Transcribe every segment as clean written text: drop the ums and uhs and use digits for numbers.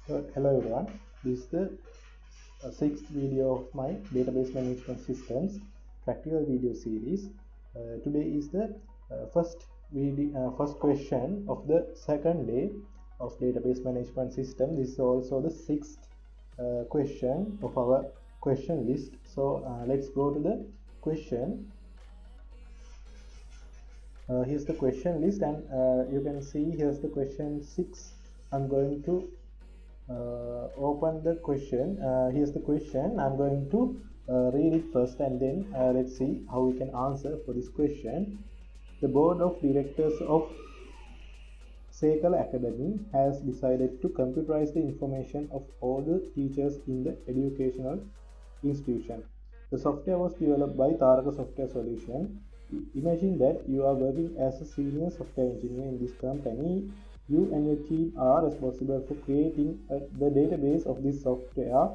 Hello everyone, this is the sixth video of my database management systems practical video series. Today is the first question of the second day of database management system. This is also the sixth question of our question list. So let's go to the question. Here's the question list, and you can see here's the question 6. I'm going to open the question. Here's the question. I'm going to read it first, and then let's see how we can answer for this question. The board of directors of Sekala Academy has decided to computerize the information of all the teachers in the educational institution. The software was developed by Taraka Software Solution. Imagine that you are working as a senior software engineer in this company. You and your team are responsible for creating the database of this software.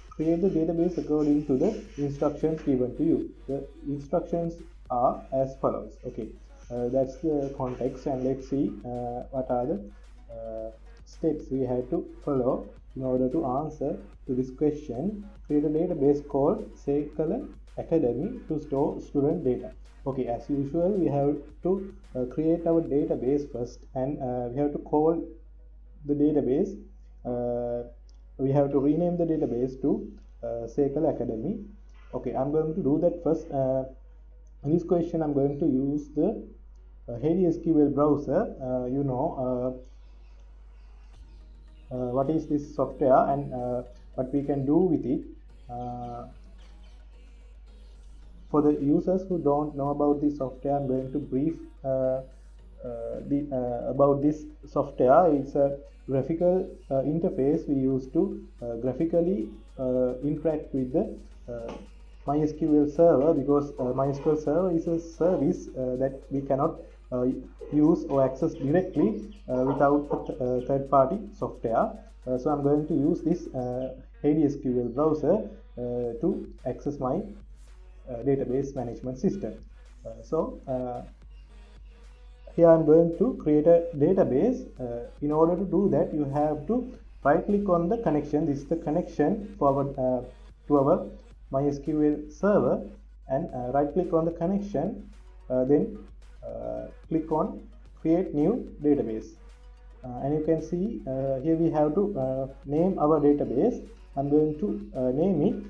Create the database according to the instructions given to you. The instructions are as follows. Okay, that's the context, and let's see what are the steps we have to follow in order to answer to this question. Create a database called Sekala Academy to store student data. Okay, as usual, we have to create our database first, and we have to call the database. We have to rename the database to Sekala Academy. Okay, I'm going to do that first. In this question, I'm going to use the Hades SQL browser. What is this software and what we can do with it. For the users who don't know about this software, I'm going to brief about this software. It's a graphical interface we use to graphically interact with the MySQL server, because MySQL server is a service that we cannot use or access directly without a third-party software. So I'm going to use this Hades SQL browser to access my database management system. Here I'm going to create a database. In order to do that, you have to right click on the connection. This is the connection for our, to our MySQL server, and right click on the connection, then click on create new database, and you can see here we have to name our database. I'm going to name it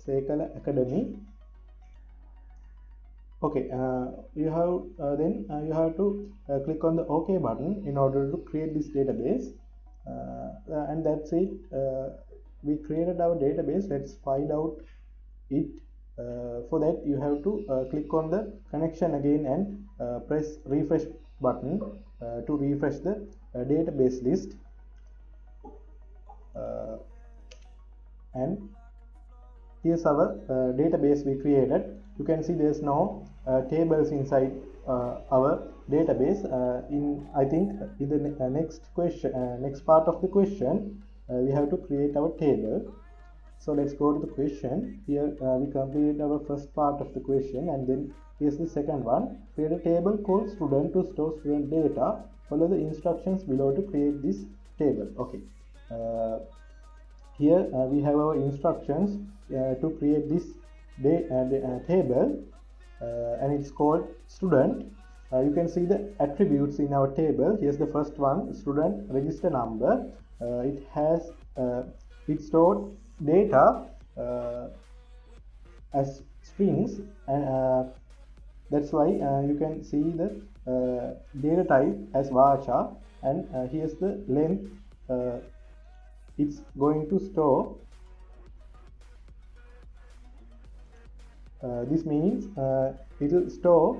Sekala Academy. Okay, you have you have to click on the OK button in order to create this database, and that's it. We created our database. Let's find out it. For that, you have to click on the connection again and press refresh button to refresh the database list, and here's our database we created. You can see there's no tables inside our database. I think in the next question, next part of the question, we have to create our table. So let's go to the question. Here we completed our first part of the question, and then here's the second one. Create a table called student to store student data. Follow the instructions below to create this table. Okay. Here we have our instructions to create this table, and it's called student. You can see the attributes in our table. Here's the first one, student register number. It stored data as strings, and that's why you can see the data type as varchar, and here's the length it's going to store. This means it will store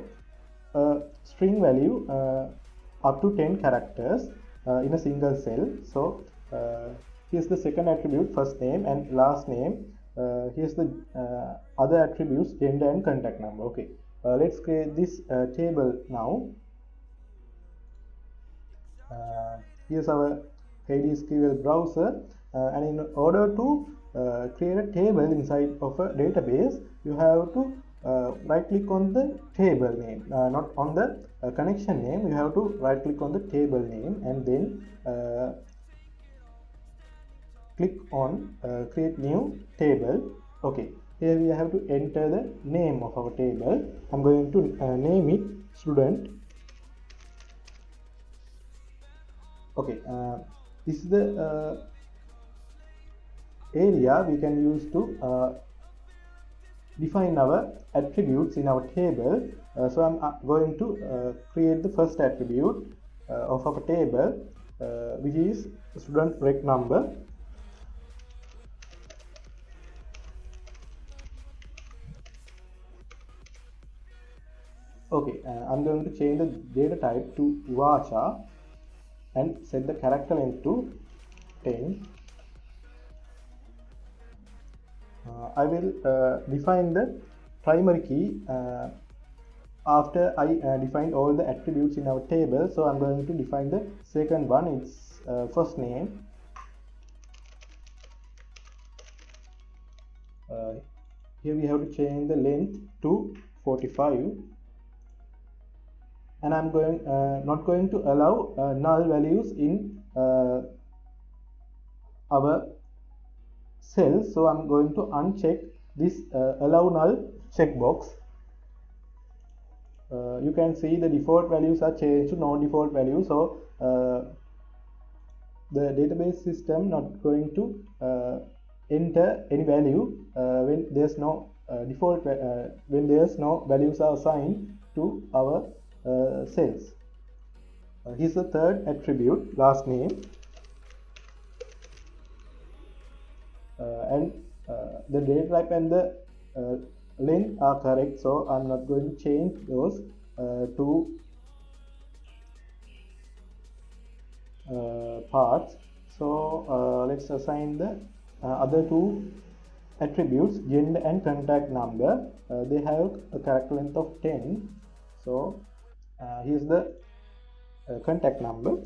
a string value up to 10 characters in a single cell. So here's the second attribute, first name and last name. Here's the other attributes, gender and contact number. Okay, let's create this table now. Here's our Hades SQL browser, and in order to create a table inside of a database, you have to right click on the table name, not on the connection name. You have to right click on the table name and then click on create new table. Okay, here we have to enter the name of our table. I'm going to name it student. Okay, this is the area we can use to define our attributes in our table. So I'm going to create the first attribute of our table, which is student rec number. Okay, I'm going to change the data type to varchar and set the character length to 10. I will define the primary key after I define all the attributes in our table. So I'm going to define the second one. It's first name. Here we have to change the length to 45, and I'm not going to allow null values in our cells. So I'm going to uncheck this allow null checkbox. You can see the default values are changed to non-default values. So the database system not going to enter any value when there's no default when there's no values are assigned to our cells. Here's the third attribute, last name, and the data type and the length are correct, so I'm not going to change those two parts. So let's assign the other two attributes, gender and contact number. They have a character length of 10. So here's the contact number.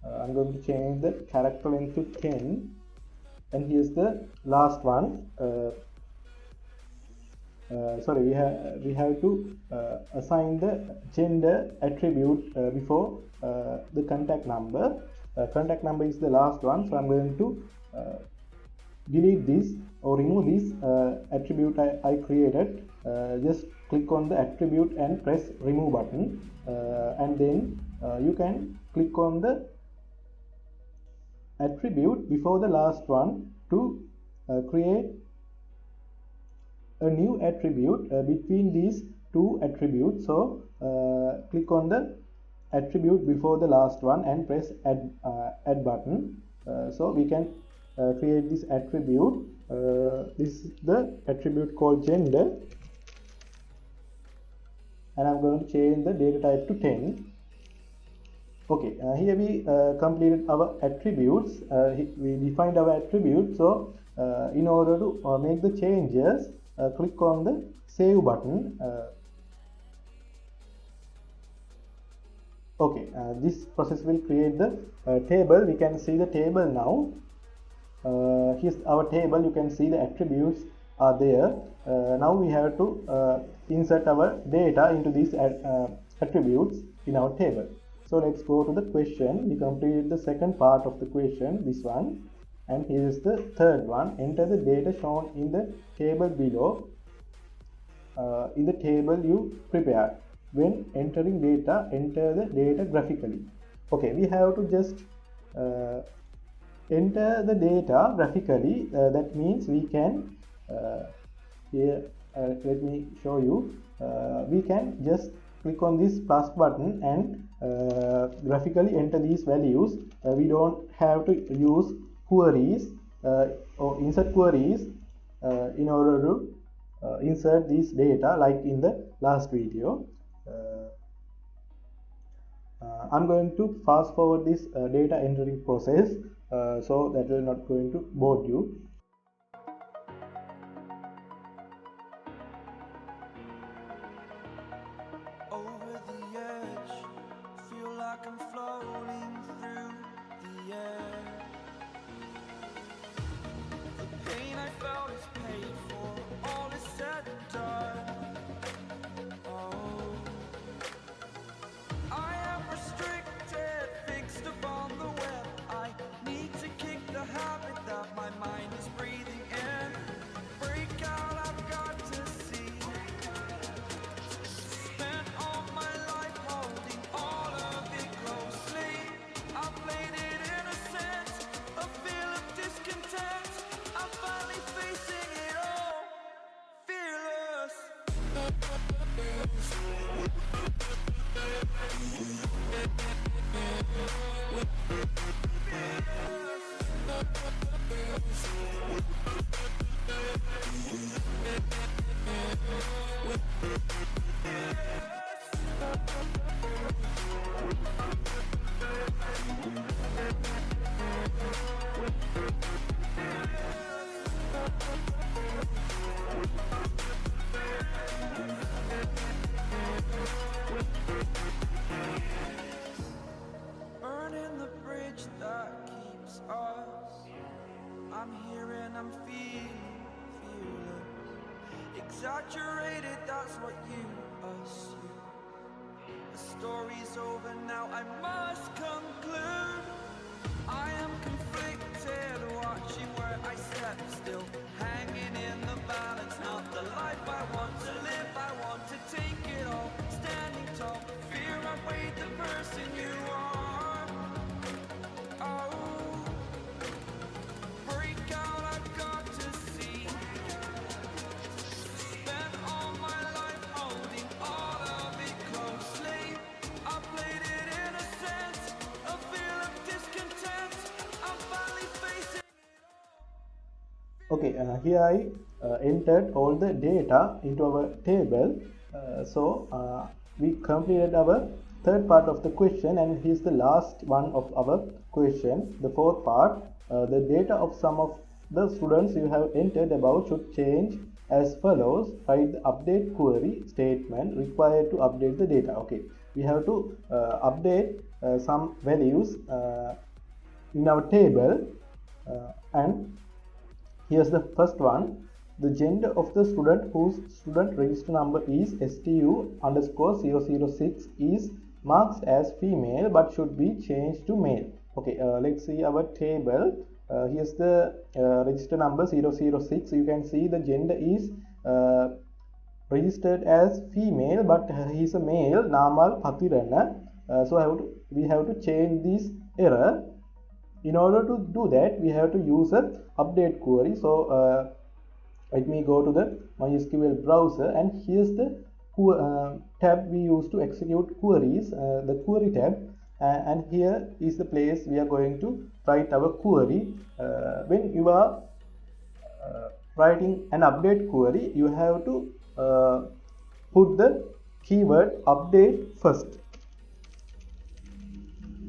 I'm going to change the character length to 10, and here's the last one. Sorry, we have to assign the gender attribute before the contact number. Contact number is the last one, so I'm going to delete this or remove this attribute I created. Just click on the attribute and press remove button, and then you can click on the attribute before the last one to create a new attribute between these two attributes. So click on the attribute before the last one and press add button. So we can create this attribute. This is the attribute called gender, and I'm going to change the data type to 10. Okay, here we completed our attributes. We defined our attributes. So in order to make the changes, click on the save button. Okay, this process will create the table. We can see the table now. Here's our table. You can see the attributes are there. Now we have to insert our data into these attributes in our table. So let's go to the question. We completed the second part of the question, this one, and here is the third one. Enter the data shown in the table below in the table you prepared. When entering data, enter the data graphically. Okay, we have to just enter the data graphically. That means we can here let me show you. We can just click on this plus button and graphically enter these values. We don't have to use queries or insert queries in order to insert this data like in the last video. I'm going to fast forward this data entering process, so that will not going to bore you. Over the edge, feel like I'm floating through the air. The Burning the bridge that keeps us. I'm here and I'm fearless. Exaggerated, that's what you assume. The story's over now, I must conclude. I am conflicted, watching where I step still, hanging in the balance, not the life I want to live. I want to take it all, standing tall, fear I weighed the person you are. Oh, break out, I've got to see. Spent all my life holding all of it closely. I played it in a sense, a feel of discontent. I'm finally facing it all. Okay, here I entered all the data into our table. We completed our third part of the question, and here's the last one of our question, the fourth part. The data of some of the students you have entered above should change as follows. Write the update query statement required to update the data. Okay, we have to update some values in our table, and here's the first one. The gender of the student whose student register number is STU_006 is marked as female but should be changed to male. Okay, let's see our table. Here's the register number 006. You can see the gender is registered as female, but he is a male, Namal Pathirana. We have to change this error. In order to do that, we have to use a update query. So let me go to the MySQL browser, and here's the tab we use to execute queries, the query tab, and here is the place we are going to write our query. When you are writing an update query, you have to put the keyword update first.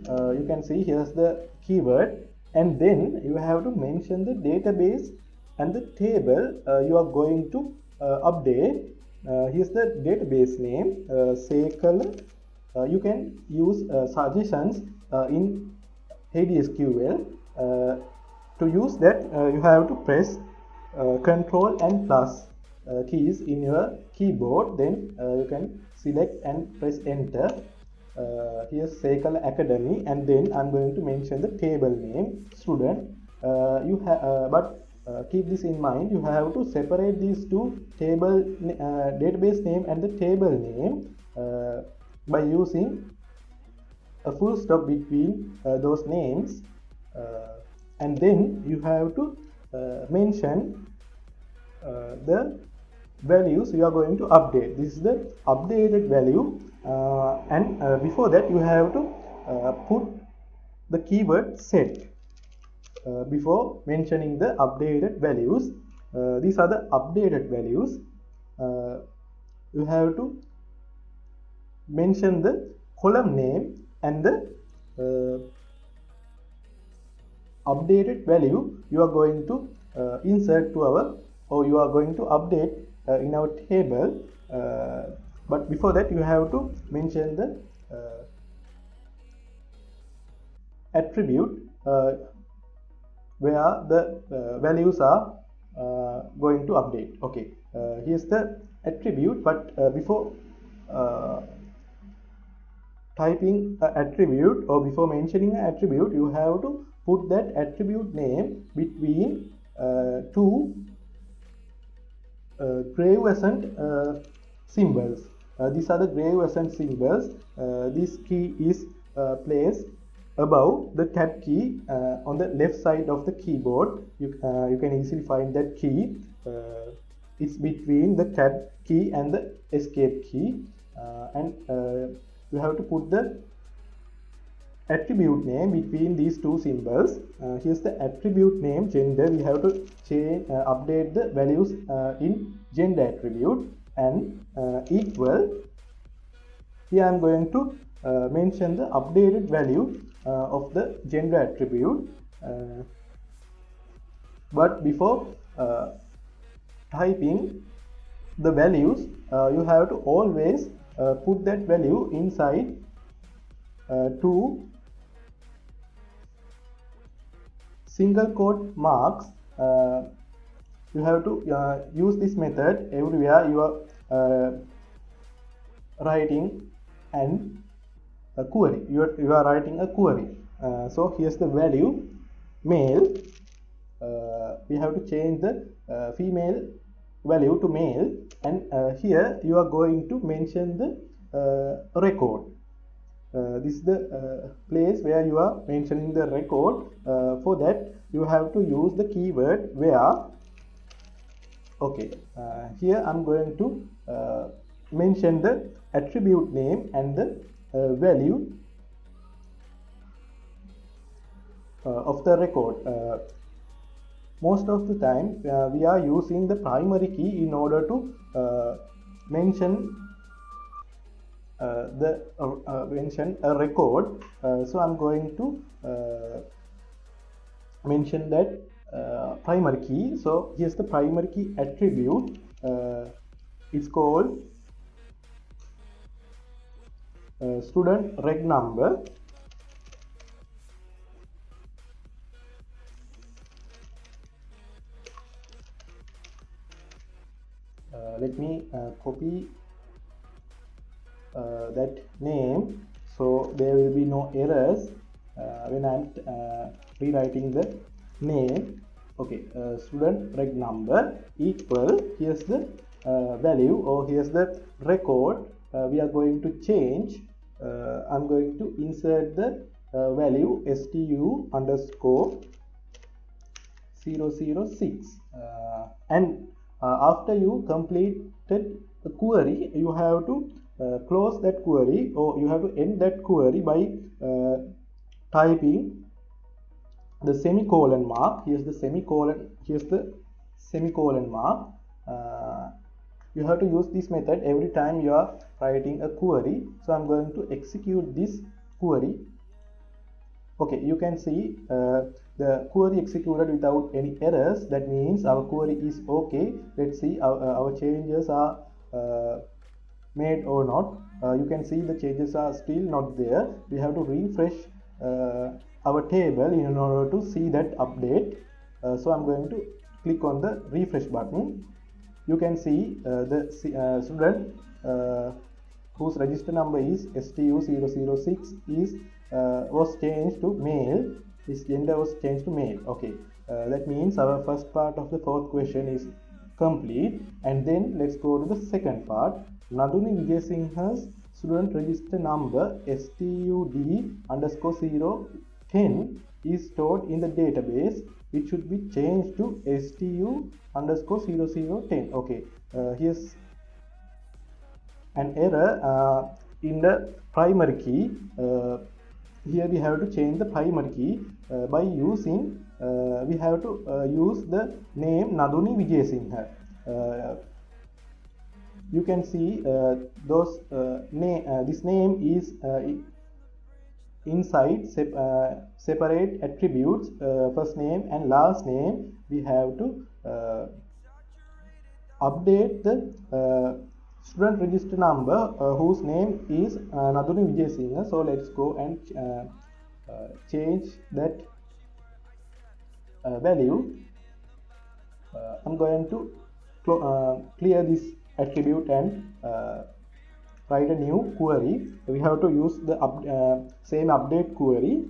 You can see here's the keyword, and then you have to mention the database and the table you are going to update. Here's the database name, Sekala. You can use suggestions in ADSQL. To use that, you have to press Ctrl and plus keys in your keyboard. Then you can select and press enter. Here's Sekala Academy, and then I'm going to mention the table name student. Keep this in mind, you have to separate these two table database name and the table name by using a full stop between those names, and then you have to mention the values you are going to update. This is the updated value, and before that you have to put the keyword set before mentioning the updated values. These are the updated values. You have to mention the column name and the updated value you are going to insert to our, or you are going to update in our table. But before that you have to mention the attribute where the values are going to update. Okay, here's the attribute, but before typing an attribute or before mentioning an attribute, you have to put that attribute name between two gravescent symbols. These are the gravescent symbols. This key is placed above the tab key on the left side of the keyboard. You can easily find that key. It's between the tab key and the escape key. and you have to put the attribute name between these two symbols. Here's the attribute name gender. We have to change update the values in gender attribute, and equal. Here I am going to mention the updated value of the gender attribute. But before typing the values, you have to always put that value inside two single quote marks. You have to use this method everywhere you are writing and a query. You are writing a query. So here's the value male. We have to change the female value to male, and here you are going to mention the record. This is the place where you are mentioning the record. For that you have to use the keyword where. Okay, here I'm going to mention the attribute name and the value of the record. Most of the time we are using the primary key in order to mention mention a record. So I'm going to mention that primary key. So here's the primary key attribute. It's called student reg number. Let me copy that name, so there will be no errors when I'm rewriting the name. Okay, student reg number equal, here's the value, or here's the record we are going to change. I'm going to insert the value stu underscore 006, and after you completed the query, you have to close that query, or you have to end that query by typing the semicolon mark. Here's the semicolon. Here's the semicolon mark. You have to use this method every time you are writing a query. So I'm going to execute this query. Okay, you can see the query executed without any errors. That means our query is okay. Let's see our changes are made or not. You can see the changes are still not there. We have to refresh our table in order to see that update. So I'm going to click on the refresh button. You can see the student whose register number is STU006 is was changed to male. His gender was changed to male. Okay, that means our first part of the fourth question is complete. And then let's go to the second part. Naduni Vijayasinghe's student register number STUD underscore 010 is stored in the database. It should be changed to STU underscore 0010. Okay, here's an error in the primary key. Here we have to change the primary key by using, we have to use the name Naduni Vijayasinghe. You can see those this name is inside separate attributes, first name and last name. We have to update the student register number whose name is Naduni Vijayasinghe. So let's go and change that value. I'm going to clear this attribute and write a new query. We have to use the same update query.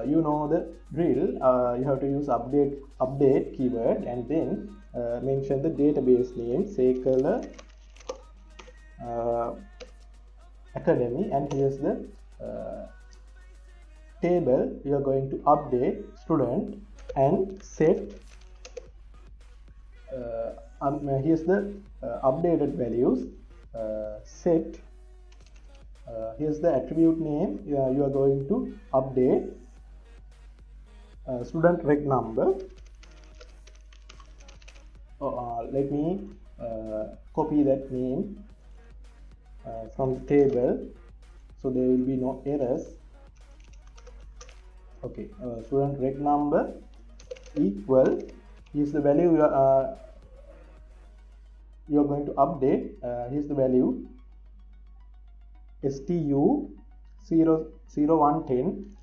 You know the drill. You have to use update keyword, and then mention the database name Sekala Academy, and here's the table you are going to update student, and set here's the updated values. set, here's the attribute name, you are going to update student reg number. Let me copy that name from the table so there will be no errors. Okay, student reg number equal is the value you are going to update. Here's the value stu 00110.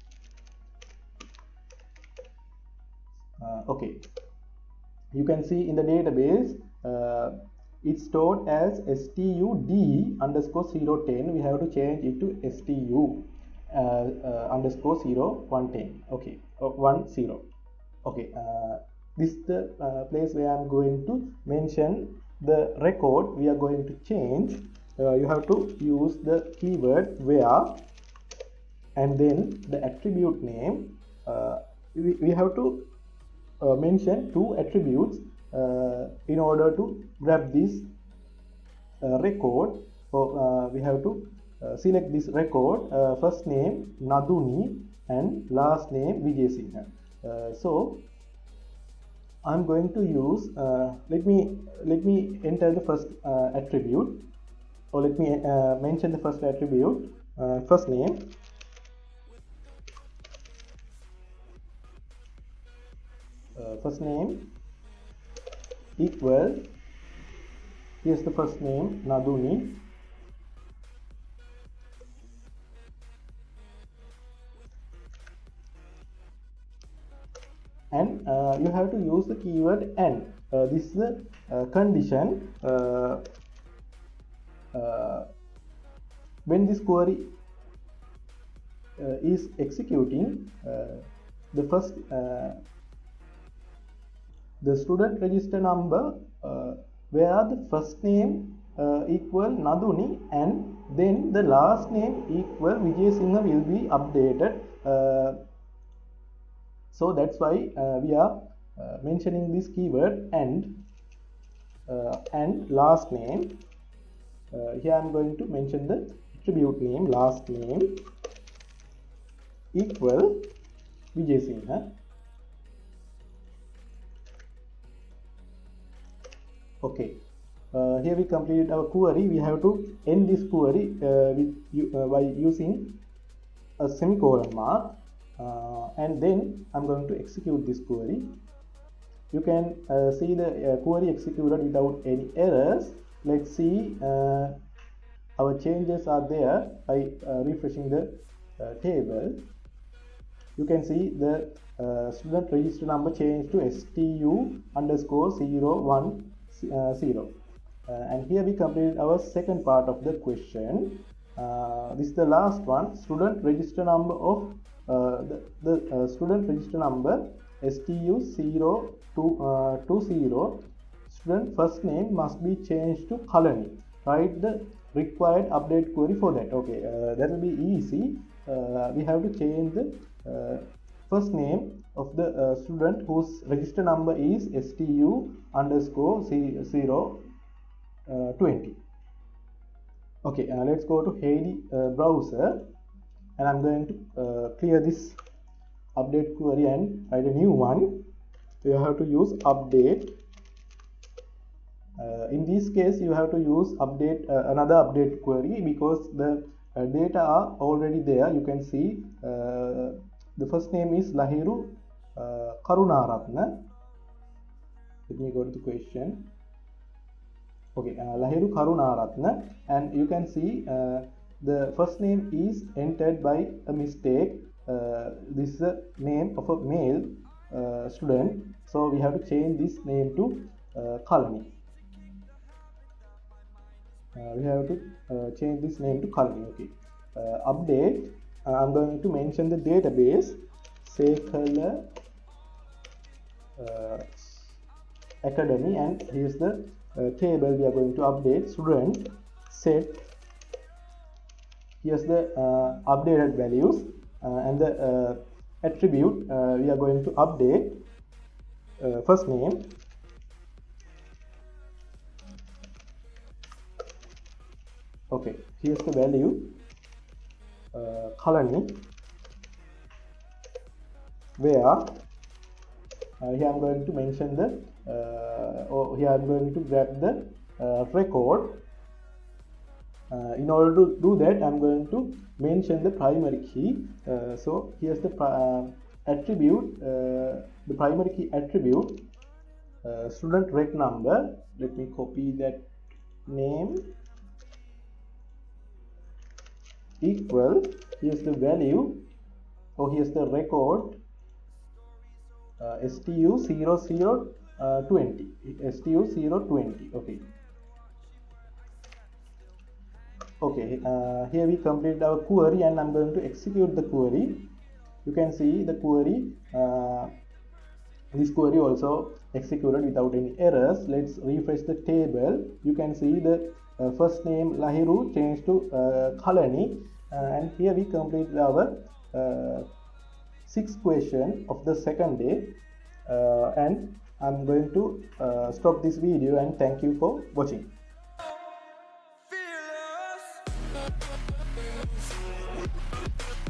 Okay, you can see in the database it's stored as stud underscore 010. We have to change it to stu underscore 0110. Okay, 10. Okay, this is the place where I'm going to mention the record we are going to change. You have to use the keyword where and then the attribute name. We have to mention two attributes in order to grab this record. So we have to select this record, first name Naduni and last name Vijay Singh. So I'm going to use let me enter the first attribute, or let me mention the first attribute, first name. First name equal, here's the first name Naduni, and you have to use the keyword and. This is the condition when this query is executing. The first the student register number where the first name equal Naduni and then the last name equal Vijay Singh will be updated. So that's why we are mentioning this keyword and last name. Here I am going to mention the attribute name last name equal Vijay Singh. Okay, here we completed our query. We have to end this query by using a semicolon mark, and then I'm going to execute this query. You can see the query executed without any errors. Let's see, our changes are there by refreshing the table. You can see the student register number changed to stu underscore 010. And here we completed our second part of the question. This is the last one. Student register number of the student register number stu020. Student first name must be changed to Kalani. Write the required update query for that. Okay, that will be easy. We have to change the first name of the student whose register number is stu underscore 020. Okay, let's go to Heidi browser, and I'm going to clear this update query and write a new one. So you have to use update. In this case, you have to use update another update query because the data are already there. You can see the first name is Lahiru Karunaratna. Let me go to the question. Okay, Lahiru Karunaratna, and you can see the first name is entered by a mistake. This is the name of a male student, so we have to change this name to Kalani. We have to change this name to Kalani. Okay, update. I'm going to mention the database Sekala Academy, and here's the table we are going to update. Student set. Here's the updated values and the attribute we are going to update. First name Okay, here's the value colony, where here I'm going to mention the or here I'm going to grab the record. In order to do that, I'm going to mention the primary key. So here's the attribute, the primary key attribute, student rec number. Let me copy that name, equal, here's the value, or here's the record, stu0020, stu020. Okay, here we completed our query, and I'm going to execute the query. You can see the query, this query also executed without any errors. Let's refresh the table. You can see the first name Lahiru changed to Kalani, and here we completed our 6th question of the second day, and I'm going to stop this video, and thank you for watching.